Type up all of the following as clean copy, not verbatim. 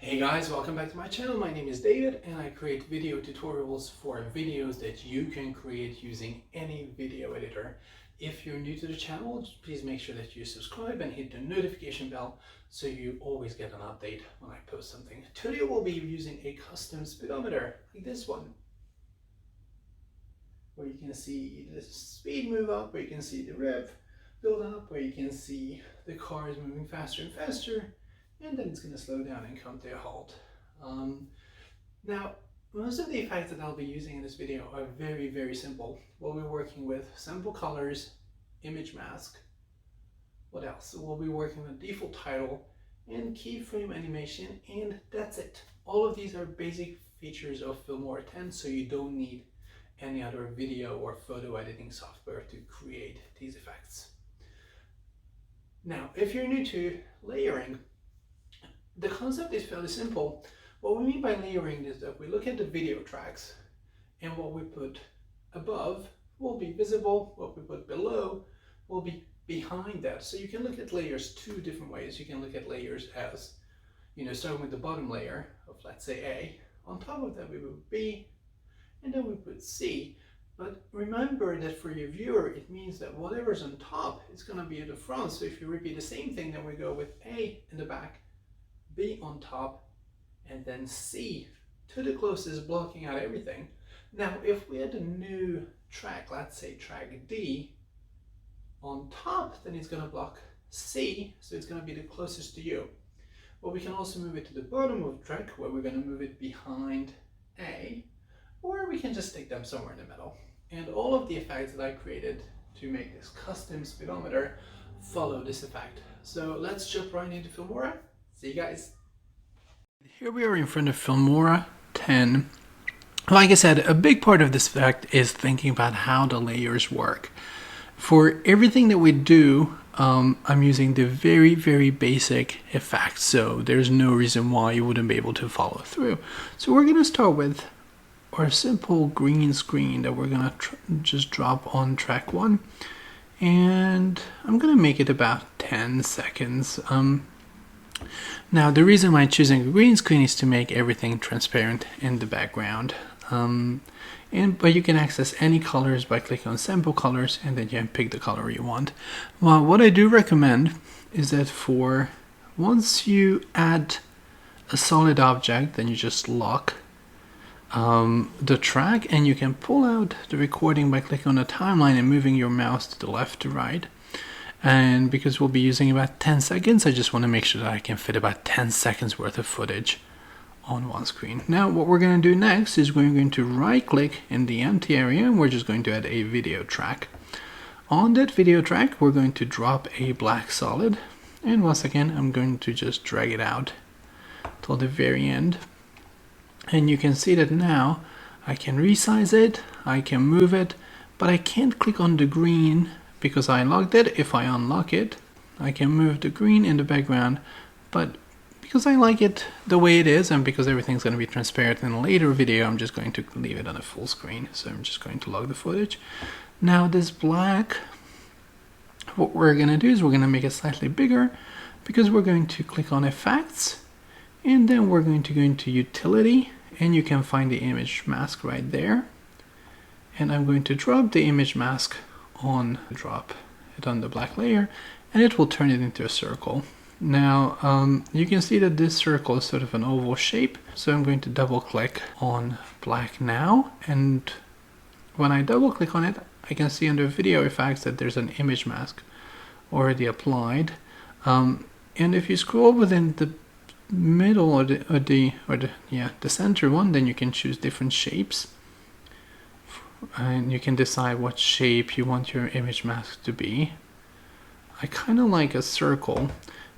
Hey guys, welcome back to my channel. My name is David and I create video tutorials for videos that you can create using any video editor. If you're new to the channel, please make sure that you subscribe and hit the notification bell so you always get an update when I post something. Today we'll be using a custom speedometer like this one, where you can see the speed move up, where you can see the rev build up, where you can see the car is moving faster and faster, and then it's going to slow down and come to a halt. Now, most of the effects that I'll be using in this video are very simple. We'll be working with sample colors, image mask. What else? We'll be working with default title and keyframe animation, and that's it. All of these are basic features of Filmora X, so you don't need any other video or photo editing software to create these effects. Now, if you're new to layering, the concept is fairly simple. What we mean by layering is that we look at the video tracks, and what we put above will be visible, what we put below will be behind that. So you can look at layers two different ways. You can look at layers as, starting with the bottom layer of, let's say, A. On top of that we put B, and then we put C. But remember that for your viewer, it means that whatever's on top is going to be at the front. So if you repeat the same thing, then we go with A in the back, B on top, and then C to the closest, blocking out everything. Now, if we had a new track, let's say track D, on top, then it's going to block C, so it's going to be the closest to you. But we can also move it to the bottom of the track, where we're going to move it behind A, or we can just stick them somewhere in the middle. And all of the effects that I created to make this custom speedometer follow this effect. So let's jump right into Filmora. See you guys. Here we are in front of Filmora 10. Like I said, a big part of this effect is thinking about how the layers work. For everything that we do, I'm using the very basic effects, so there's no reason why you wouldn't be able to follow through. So we're going to start with our simple green screen that we're going to just drop on track 1. And I'm going to make it about 10 seconds. Now, the reason why I'm choosing a green screen is to make everything transparent in the background. But you can access any colors by clicking on sample colors, and then you can pick the color you want. Well, what I do recommend is that once you add a solid object, then you just lock the track, and you can pull out the recording by clicking on the timeline and moving your mouse to the left to right. And because we'll be using about 10 seconds, I just want to make sure that I can fit about 10 seconds worth of footage on one screen. Now, what we're going to do next is we're going to right click in the empty area, and we're just going to add a video track. On that video track, we're going to drop a black solid, and once again, I'm going to just drag it out till the very end. And you can see that now I can resize it, I can move it, but I can't click on the green because I locked it. If I unlock it, I can move the green in the background, but because I like it the way it is, and because everything's going to be transparent in a later video, I'm just going to leave it on a full screen. So I'm just going to lock the footage. Now this black, what we're going to do is we're going to make it slightly bigger, because we're going to click on effects, and then we're going to go into utility, and you can find the image mask right there. And I'm going to drop the image mask drop it on the black layer, and it will turn it into a circle. Now you can see that this circle is sort of an oval shape, so I'm going to double click on black now, and when I double click on it, I can see under video effects that there's an image mask already applied. And if you scroll within the middle or the center one, then you can choose different shapes, and you can decide what shape you want your image mask to be. I kind of like a circle,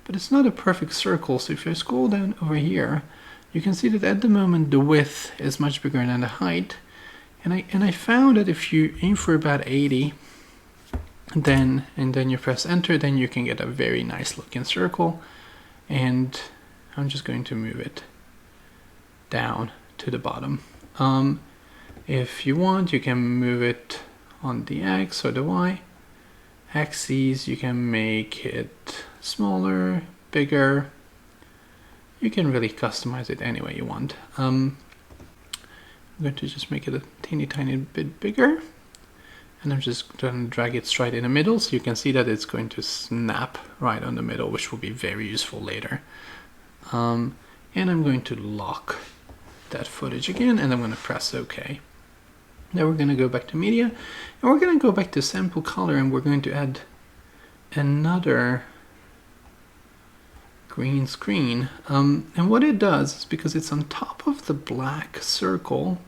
but it's not a perfect circle. So if I scroll down over here, you can see that at the moment the width is much bigger than the height, and I found that if you aim for about 80, and then you press enter, then you can get a very nice looking circle. And I'm just going to move it down to the bottom. If you want, you can move it on the X or the Y axes. You can make it smaller, bigger. you can really customize it any way you want. I'm going to just make it a tiny bit bigger, and I'm just going to drag it straight in the middle, so you can see that it's going to snap right on the middle, which will be very useful later. And I'm going to lock that footage again, and I'm going to press OK. Now we're going to go back to media, and we're going to go back to sample color, and we're going to add another green screen. And what it does is, because it's on top of the black circle,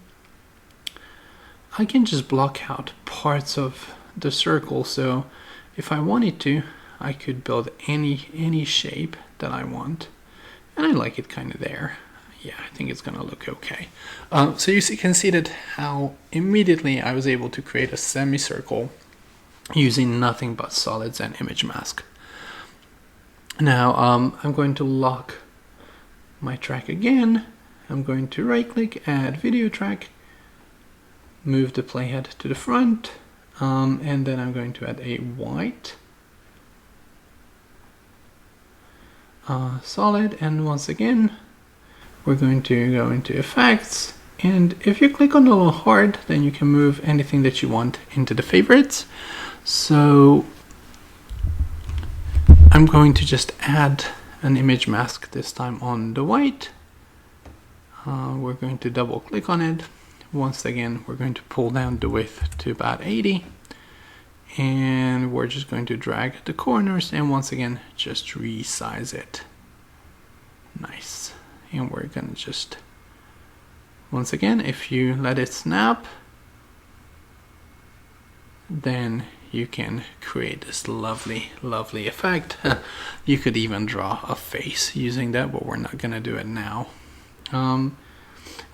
I can just block out parts of the circle. So if I wanted to, I could build any shape that I want, and I like it kind of there. Yeah, I think it's gonna look okay. So you can see that how immediately I was able to create a semicircle using nothing but solids and image mask. Now I'm going to lock my track again. I'm going to right click, add video track, move the playhead to the front, and then I'm going to add a white solid, and once again we're going to go into effects, and if you click on the little heart, then you can move anything that you want into the favorites. So I'm going to just add an image mask this time on the white. We're going to double click on it. Once again, we're going to pull down the width to about 80, and we're just going to drag the corners, and once again just resize it. Nice. And we're gonna just, once again, if you let it snap, then you can create this lovely effect. You could even draw a face using that, but we're not gonna do it now. And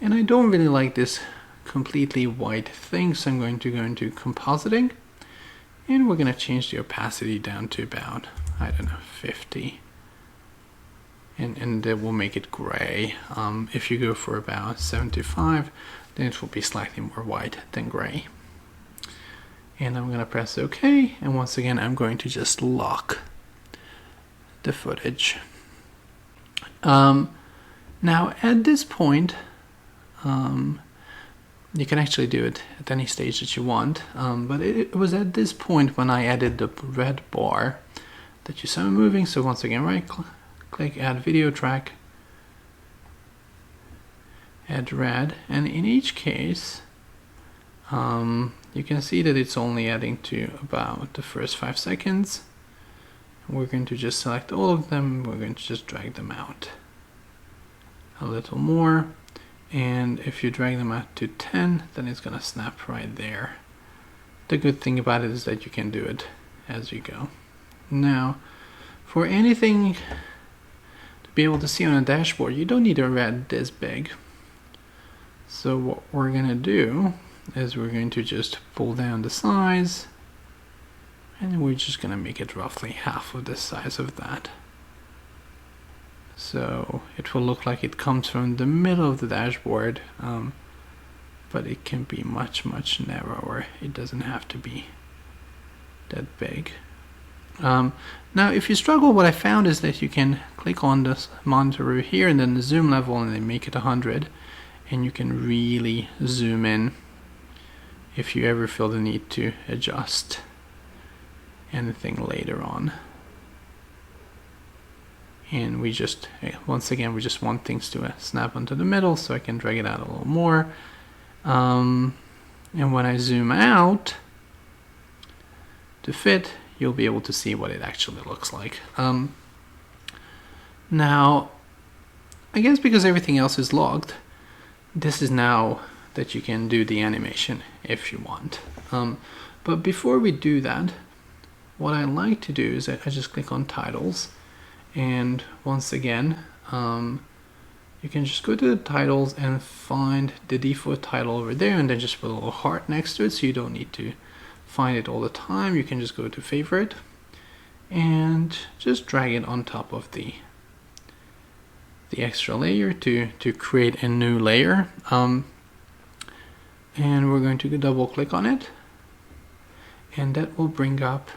I don't really like this completely white thing, so I'm going to go into compositing, and we're gonna change the opacity down to about, I don't know, 50. And that will make it gray. If you go for about 75, then it will be slightly more white than gray. And I'm gonna press OK, and once again I'm going to just lock the footage. Now at this point, you can actually do it at any stage that you want, but it was at this point when I added the red bar that you saw moving. So once again, right click, add video track, add red, and in each case you can see that it's only adding to about the first 5 seconds. We're going to just select all of them, we're going to just drag them out a little more, and if you drag them out to 10, then it's gonna snap right there. The good thing about it is that you can do it as you go. Now for anything be able to see on a dashboard, you don't need a red this big. So what we're gonna do is we're going to just pull down the size, and we're just gonna make it roughly half of the size of that. So it will look like it comes from the middle of the dashboard, but it can be much narrower. It doesn't have to be that big. Now if you struggle, what I found is that you can click on this monitor over here and then the zoom level, and then make it 100, and you can really zoom in if you ever feel the need to adjust anything later on. And we just, once again, we just want things to snap onto the middle, so I can drag it out a little more. And when I zoom out to fit, you'll be able to see what it actually looks like. Now, I guess because everything else is logged, this is now that you can do the animation if you want. But before we do that, what I like to do is I just click on titles, and once again, you can just go to the titles and find the default title over there, and then just put a little heart next to it, so you don't need to find it all the time. You can just go to favorite and just drag it on top of the extra layer to create a new layer. And we're going to double click on it, and that will bring up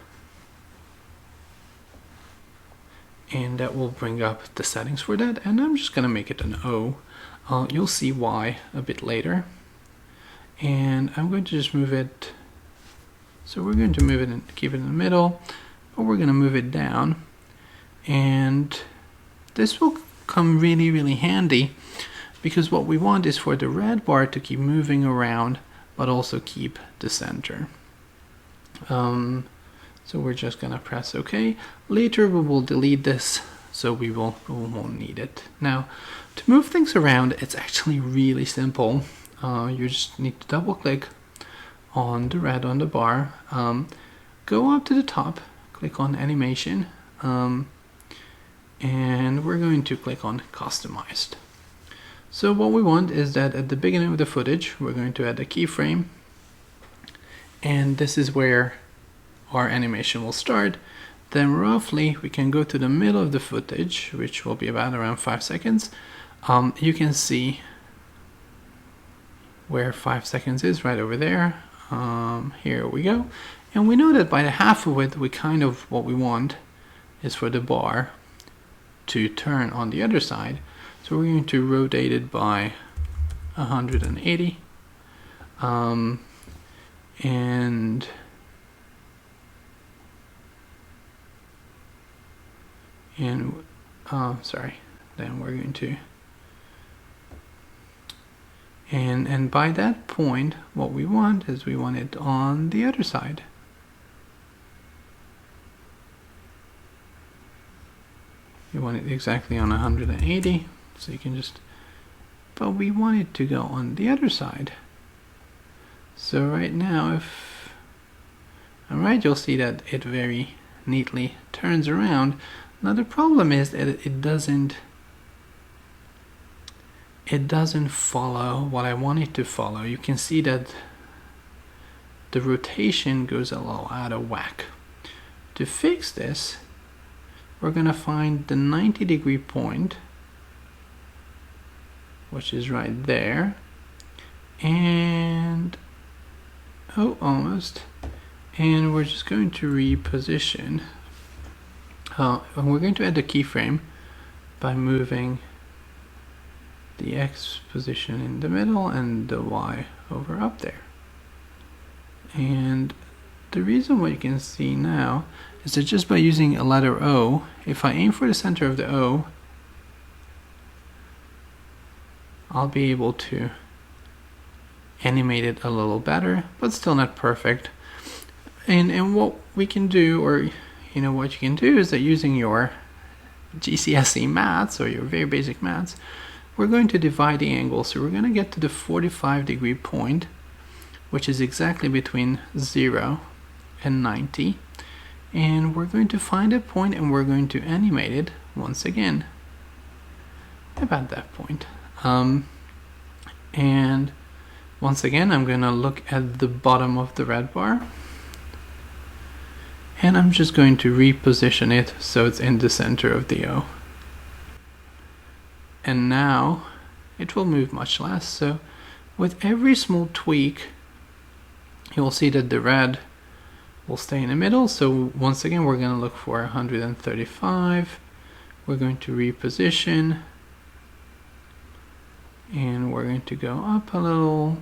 and that will bring up the settings for that, and I'm just gonna make it an O. You'll see why a bit later. And I'm going to just move it, so we're going to move it and keep it in the middle, but we're gonna move it down, and this will come really, really handy, because what we want is for the red bar to keep moving around, but also keep the center. So we're just gonna press OK. Later we will delete this, so we won't need it. Now, to move things around, it's actually really simple. You just need to double click on the red on the bar, go up to the top, click on animation, and we're going to click on customized. So what we want is that at the beginning of the footage, we're going to add a keyframe, and this is where our animation will start. Then roughly we can go to the middle of the footage, which will be about around 5 seconds. You can see where 5 seconds is, right over there. Here we go. And we know that by the half of it, what we want is for the bar to turn on the other side. So we're going to rotate it by 180. Sorry, then we're going to, and by that point, what we want is we want it on the other side. You want it exactly on 180, so you can just, but we want it to go on the other side. So right now, you'll see that it very neatly turns around. Now the problem is that it doesn't follow what I want it to follow. You can see that the rotation goes a little out of whack. To fix this, we're gonna find the 90-degree point, which is right there, and almost, and we're just going to reposition. And we're going to add the keyframe by moving the X position in the middle and the Y over up there. And the reason what you can see now is that just by using a letter O, if I aim for the center of the O, I'll be able to animate it a little better, but still not perfect. And what we can do, or what you can do, is that using your GCSE maths or your very basic maths, we're going to divide the angle. So we're going to get to the 45-degree point, which is exactly between 0 and 90. And we're going to find a point and we're going to animate it once again about that point. And once again, I'm going to look at the bottom of the red bar. And I'm just going to reposition it so it's in the center of the O. And now it will move much less. So with every small tweak, you'll see that the red will stay in the middle. So once again, we're going to look for 135. We're going to reposition. And we're going to go up a little.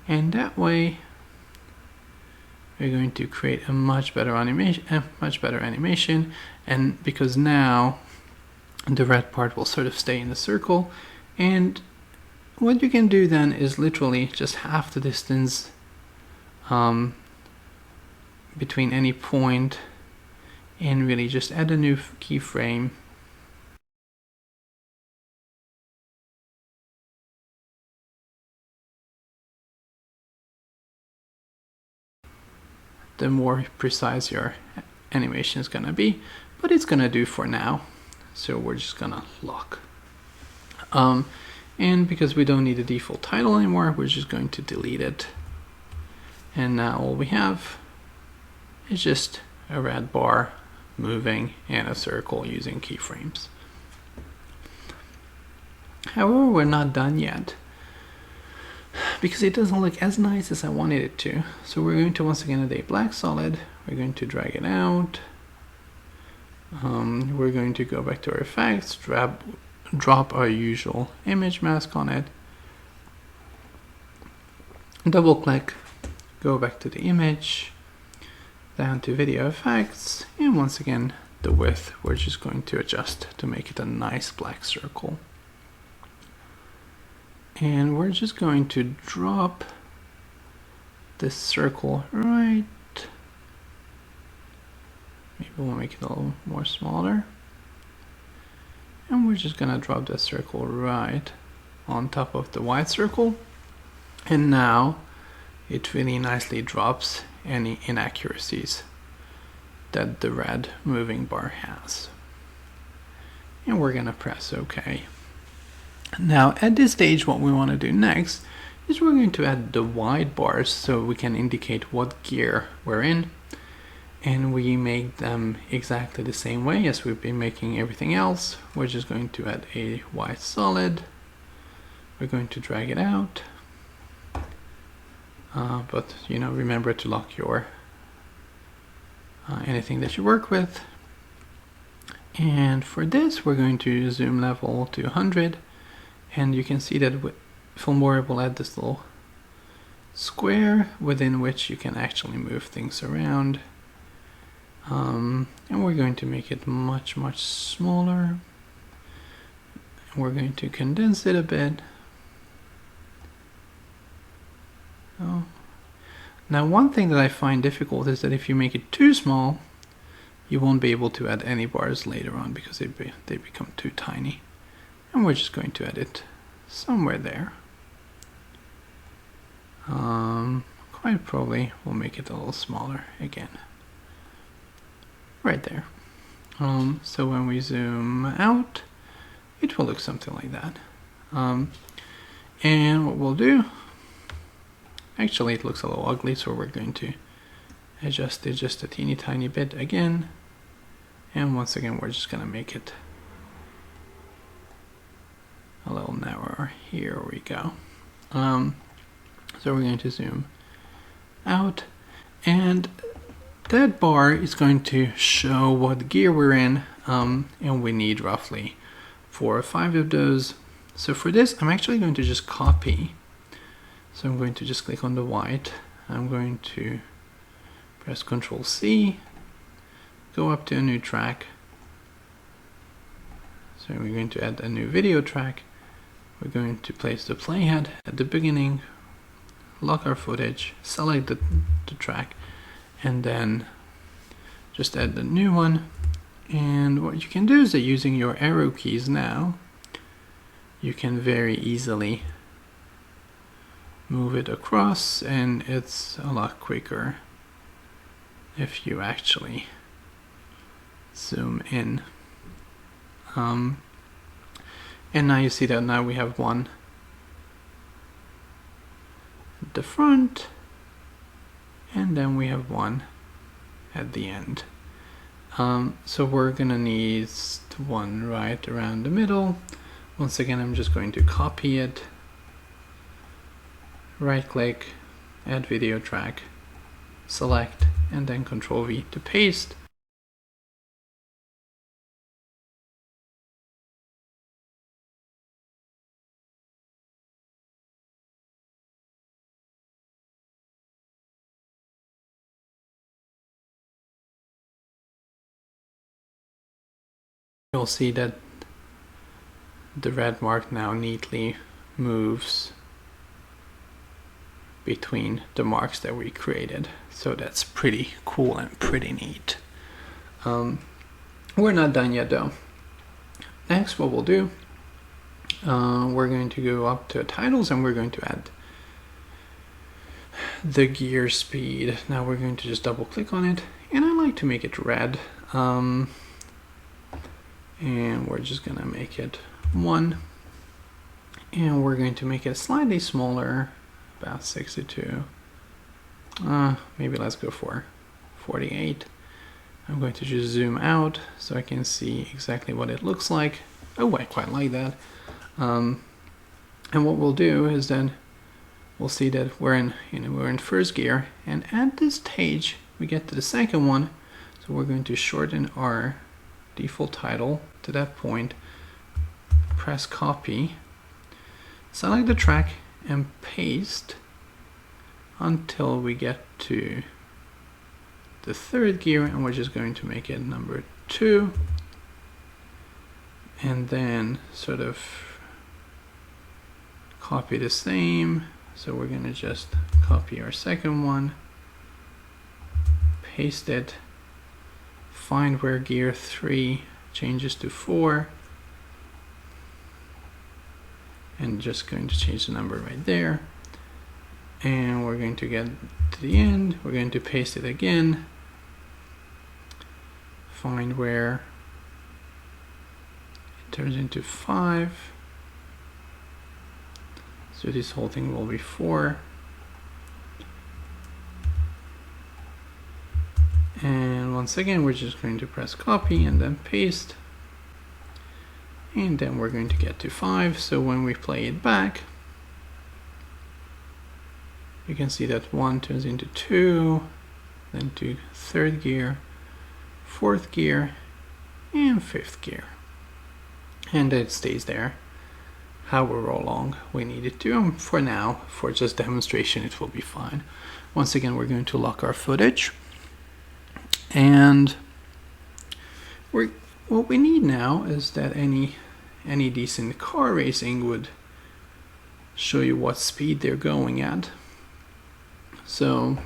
And that way, we're going to create a much better animation, and because now the red part will sort of stay in the circle. And what you can do then is literally just half the distance between any point, and really just add a new keyframe. The more precise your animation is gonna be, but it's gonna do for now. So we're just gonna lock. And because we don't need the default title anymore, we're just going to delete it. And now all we have is just a red bar moving and a circle using keyframes. However, we're not done yet, because it doesn't look as nice as I wanted it to. So we're going to once again add a black solid. We're going to drag it out we're going to go back to our effects, drop our usual image mask on it, double click, go back to the image, down to video effects, and once again the width we're just going to adjust to make it a nice black circle. And we're just going to drop this circle right, maybe we'll make it a little more smaller, and we're just gonna drop this circle right on top of the white circle, and now it really nicely drops any inaccuracies that the red moving bar has. And we're gonna press OK. Now at this stage what we want to do next is we're going to add the white bars so we can indicate what gear we're in, and we make them exactly the same way as we've been making everything else. We're just going to add a white solid, we're going to drag it out, but you know, remember to lock your anything that you work with. And for this we're going to zoom level to 100, and you can see that Filmora will add this little square within which you can actually move things around, and we're going to make it much smaller, and we're going to condense it a bit. Now one thing that I find difficult is that if you make it too small, you won't be able to add any bars later on because they become too tiny. And we're just going to add it somewhere there. Quite probably we'll make it a little smaller again. Right there. So when we zoom out, it will look something like that. And what we'll do, actually it looks a little ugly, so we're going to adjust it just a teeny tiny bit again. And once again, we're just gonna make it a little narrower. Here we go. So we're going to zoom out, and that bar is going to show what gear we're in, and we need roughly 4 or 5 of those. So for this, I'm actually going to just copy. So I'm going to just click on the white. I'm going to press Ctrl C, go up to a new track. So we're going to add a new video track. We're going to place the playhead at the beginning, lock our footage, select the track, and then just add the new one. And what you can do is that using your arrow keys now, you can very easily move it across, and it's a lot quicker if you actually zoom in. And now you see that now we have one at the front, and then we have one at the end. So we're gonna need one right around the middle. Once again, I'm just going to copy it, right click, add video track, select, and then Ctrl V to paste. You'll see that the red mark now neatly moves between the marks that we created. So that's pretty cool and pretty neat. We're not done yet though. Next, what we'll do, we're going to go up to titles and we're going to add the gear speed. Now we're going to just double click on it, and I like to make it red. And we're just gonna make it 1, and we're going to make it slightly smaller, about 62. Maybe let's go for 48. I'm going to just zoom out so I can see exactly what it looks like. Oh, I quite like that. And what we'll do is then we'll see that we're in first gear, and at this stage we get to the second one, so we're going to shorten our default title to that point, press copy, select the track and paste until we get to the third gear, and we're just going to make it number 2, and then sort of copy the same. So we're going to just copy our second one, paste it, find where gear 3 changes to 4, and just going to change the number right there. And we're going to get to the end, we're going to paste it again, find where it turns into 5. So this whole thing will be 4. And once again, we're just going to press copy and then paste. And then we're going to get to 5. So when we play it back, you can see that 1 turns into 2, then to 3rd gear, 4th gear, and 5th gear. And it stays there however long we need it to. And for now, for just demonstration, it will be fine. Once again, we're going to lock our footage. And what we need now is that any decent car racing would show you what speed they're going at. So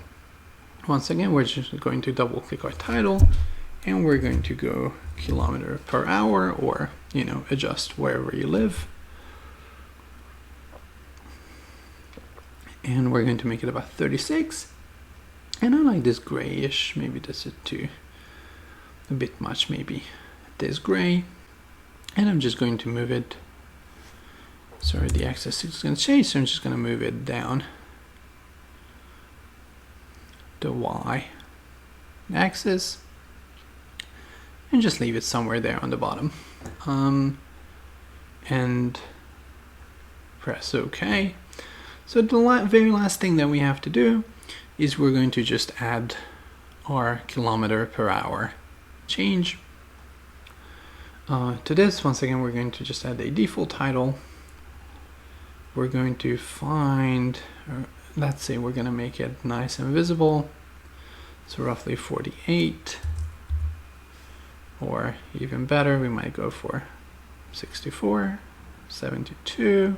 once again, we're just going to double click our title, and we're going to go kilometer per hour, or adjust wherever you live. And we're going to make it about 36. And I like this grayish, maybe this is a bit much, maybe this gray. And I'm just going to move it, sorry, the axis is going to change, so I'm just going to move it down the Y axis and just leave it somewhere there on the bottom. And press OK. So the very last thing that we have to do is we're going to just add our kilometer per hour change to this. Once again, we're going to just add a default title. We're going to find, let's say we're going to make it nice and visible, so roughly 48, or even better, we might go for 64, 72,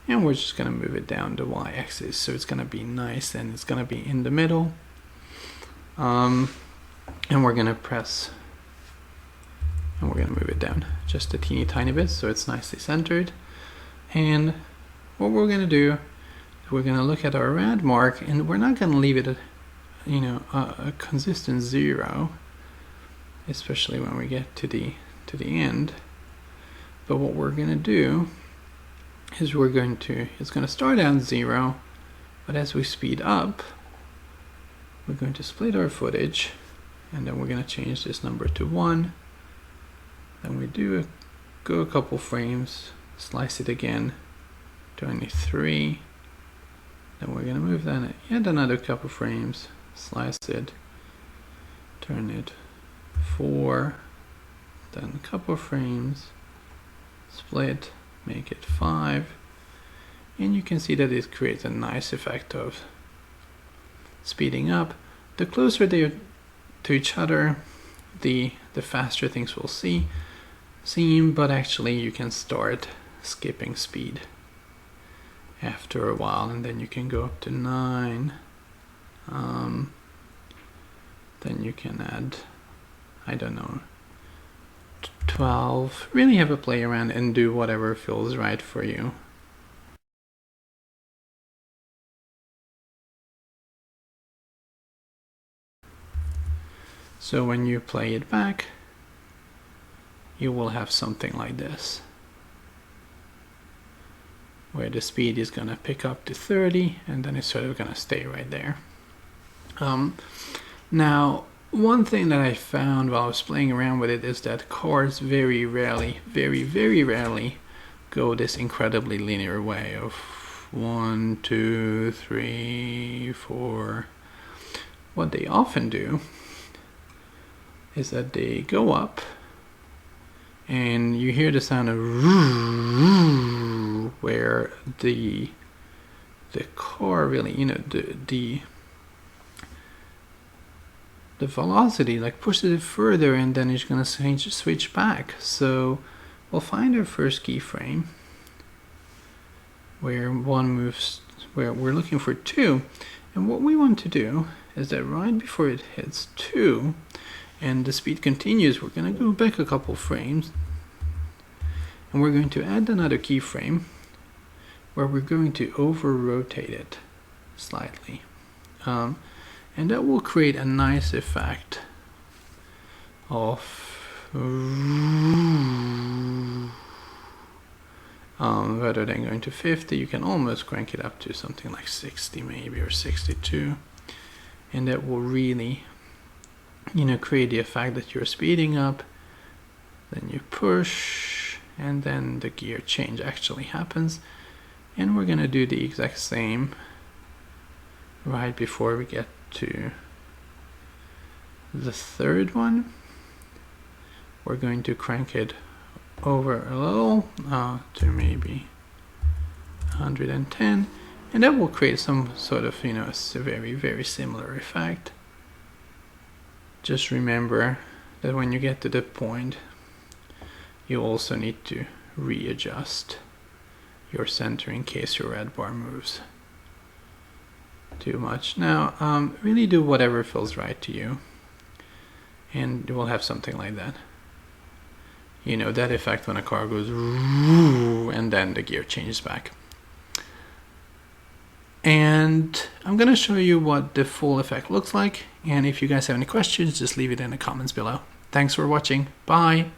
and we're just going to move it down the y-axis, so it's going to be nice and it's going to be in the middle. And we're going to press, and we're going to move it down just a teeny tiny bit so it's nicely centered. And what we're going to do is we're going to look at our rad mark, and we're not going to leave it at a consistent 0, especially when we get to the end. But what we're going to do is it's going to start at 0, but as we speed up, we're going to split our footage, and then we're going to change this number to 1. Then we go a couple frames, slice it again to only 3. Then we're going to move that yet another couple frames, slice it, turn it 4, then a couple frames, split, make it 5, and you can see that it creates a nice effect of speeding up. The closer they to each other, the faster things will seem, but actually you can start skipping speed after a while, and then you can go up to 9. Then you can add, I don't know, 12. Really have a play around and do whatever feels right for you. So when you play it back, you will have something like this, where the speed is going to pick up to 30, and then it's sort of going to stay right there. Now, one thing that I found while I was playing around with it is that cars very rarely, very, very rarely go this incredibly linear way of 1, 2, 3, 4. What they often do is that they go up and you hear the sound of where the car really, you know, the velocity like pushes it further, and then it's gonna switch back. So we'll find our first keyframe where one moves, where we're looking for 2, and what we want to do is that right before it hits 2 and the speed continues, we're going to go back a couple frames and we're going to add another keyframe where we're going to over rotate it slightly, and that will create a nice effect of rather than going to 50, you can almost crank it up to something like 60 maybe, or 62, and that will really, you know, create the effect that you're speeding up. Then you push, and then the gear change actually happens. And we're gonna do the exact same right before we get to the third one. We're going to crank it over a little to maybe 110, and that will create some sort of, you know, a very similar effect. Just remember that when you get to the point, you also need to readjust your center in case your red bar moves too much. Now really do whatever feels right to you, and you will have something like that. You know, that effect when a car goes and then the gear changes back. And I'm gonna show you what the full effect looks like, and if you guys have any questions, just leave it in the comments below. Thanks for watching. Bye.